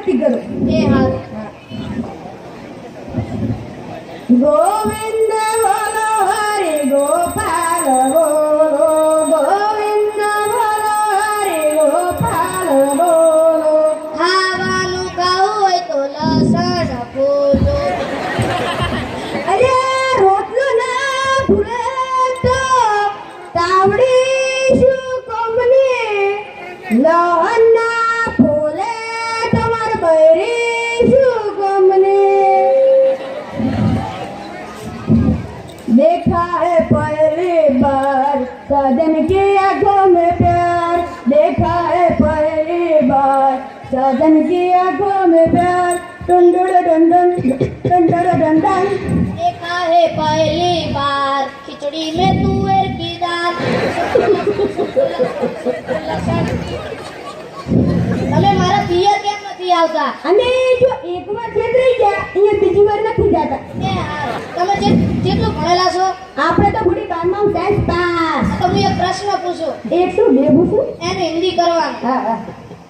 નક્કી કરો. એ હાલ ગોવિંદ બોલો હરિ ગોપાલ બોલો, ગોવિંદ બોલો હરિ ગોપાલ બોલો. ખાવાનું ખાવું હોય તો લસણ ફૂલો. અરે રોટલો ના ભૂલે તો તાવડી શું કંપની, લહન ના ફૂલે તમાર બૈરી શું કંપની. देखा है पहली बार साजन की आंखों में प्यार, देखा है पहली बार साजन की आंखों में प्यार. टंडड़ डंडन टंडड़ डंडन. देखा है पहली बार खिचड़ी में तुअर की दाल. તમે મારા પિયર કેમ નથી આવતા? અને જો એકવાર છેતરી ગયા અહીંયા બીજી વાર નથી જાતા. એ હા, તમે જેટલું ભણેલા છો? આપણે તો બુડી 12માં સાયન્સ પાસ. તો હું એક પ્રશ્ન પૂછું, 102 પૂછું. એને હિન્દી કરવાનું. હા હા,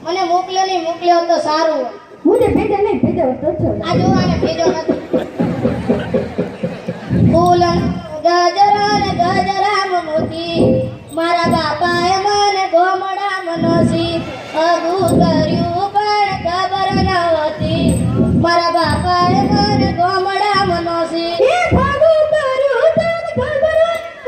મને મોકલ્યો નહીં, મોકલ્યો તો સારું. મુજે ભેજા નહીં, ભેજો તો છો. આ જો આને ભેજો નથી. ફૂલન ગજરામ મોતી મારા બાપાએ મને ગોમડામાં નસી અગુ કર્યું પણ ખબર નહોતી. મારા બાપાએ મને ગોમડામાં નસી. એ ભાગુ કર્યું તને ખબર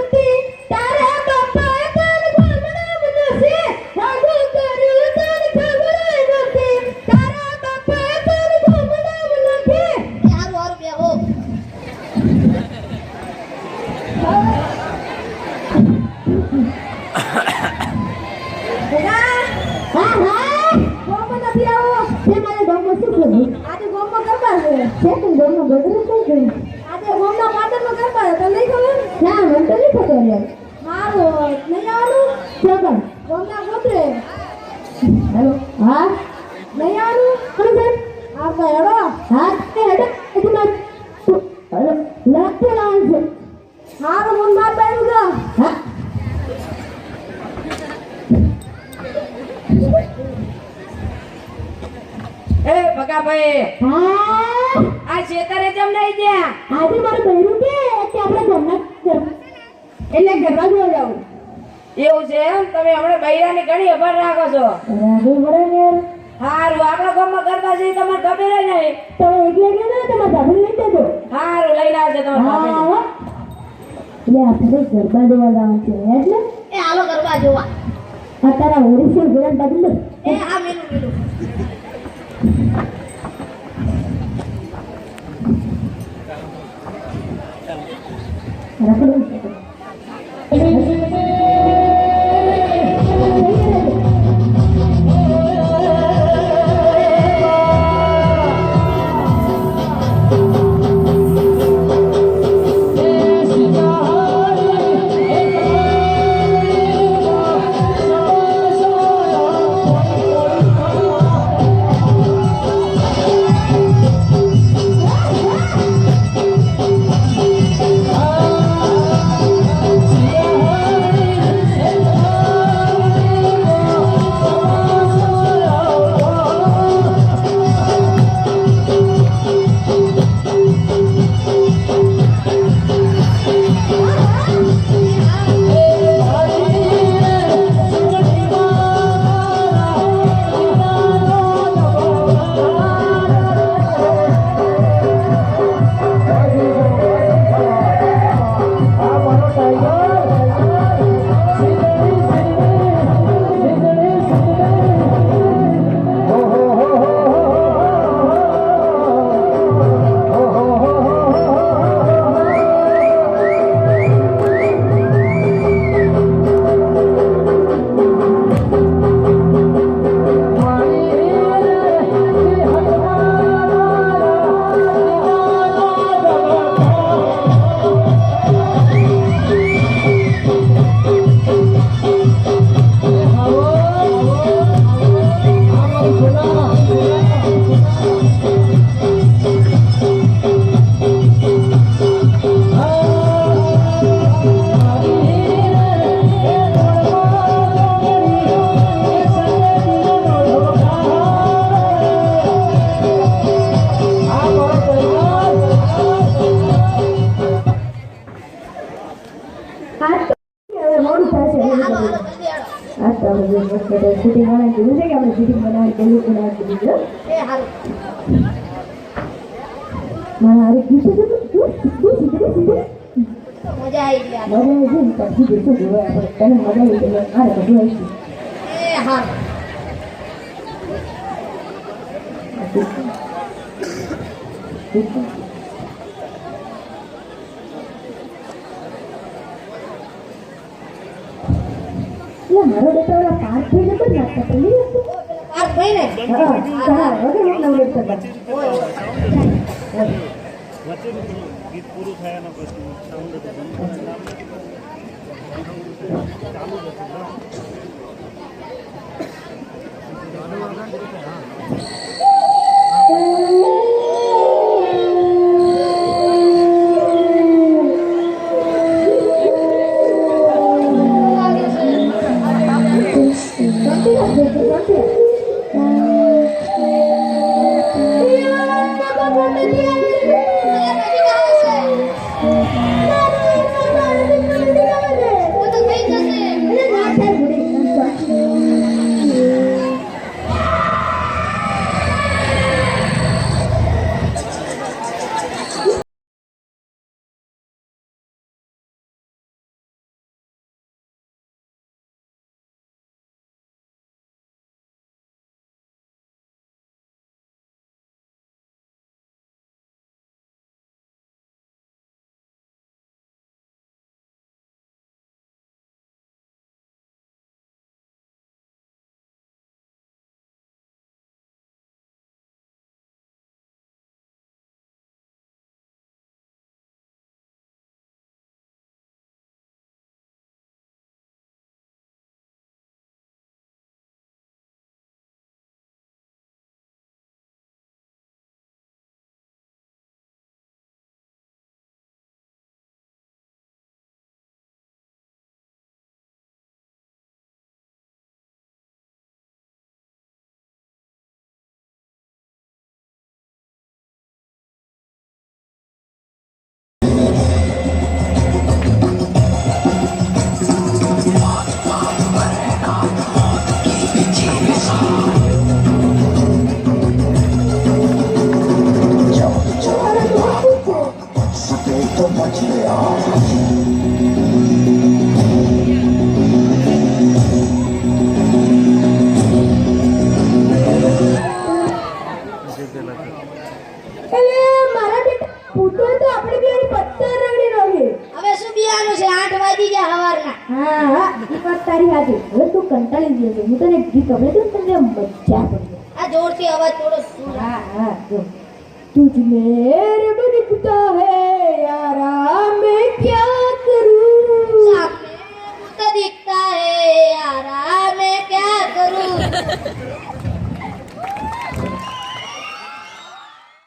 નથી, તારા બાપાએ તને ગોમડામાં નથી. ભાગુ કર્યું તને ખબર નથી, તારા બાપાએ તને ગોમડામાં નથી. હારું હારું બેહો. હા હા, ગોમમાં નથી આવો. તે મારે ગોમમાં શું કરવું? આજે ગોમમાં ગરબા છે. છે તો ગોમમાં ગરબા શું કરવું? આજે ગોમના પાટણમાં ગરબા છે. તને નહીં ખબર? ના, મને તો નહીં ખબર યાર. હારું, નહીં આવવાનું? ક્યાં ગોમના ગોત્રે. હેલો. હા. નહીં આવવાનું? કોણ છે? આવતા હેડો. હા, તે હેડો. એટલે મારે હેલો, લાગતો લાવવાનું છે. હારું, મને માર બાયું જા. હા. એ ભગાભાઈ, હા, આ છેતરે જમ નહીં ગયા. આજે મારું બહેરું કે આપણે ઘરના એટલે ઘરમાં જોવા જાઉં. એવું છે એમ? તમે હમણાં બૈરાની ઘણી અભર રાખો છો. રાઘુ બરાબર. હારું, આપણા ગામમાં ગરબા છે, તમને ખબર જ નહીં. તો એટલે કે ને તમારા ભાભી લઈ જજો. હારું, લઈને આવજો તમારા હા ભાભીને. એટલે આપણે ગરબા જોવા જવાનું છે એટલે એ હાલો ગરબા જોવા. આ તારા ઓડિશન જોવા બાજુ એ હા મેલું મેલું. રખડું Ah શૂટિંગ વાળાને કીધું છે કે આપણે શૂટિંગ બનાવવાની પહેલું બનાવવાની કીધું છે એ હારું મારા હારે કીધું છે તું સીધે તો મજા આવી ગઈ મજા આવી ગઈ પછી દેખો જોવા આપણે તને મજા આવી ગઈ મારે બધું આવીશું એ હારું મારો બેટા ઓલા પાસ થઈ જતો ને નાખતા પેલી વસ્તુ પાસ ભાઈ ને હા વગર એટલા ઉડે કરતા વચ્ચેનું ગીત પૂરું થયા એના પછી સાઉન્ડ હતું બંધ ચાલુ જ હતું તારી હાજર હવે તું કંટાળી ગયો છે હું તને ગીત ગમે તો તને મજા પડી આ જોરથી અવાજ થોડો હા જો तुझ में रब दिखता है यारा मैं क्या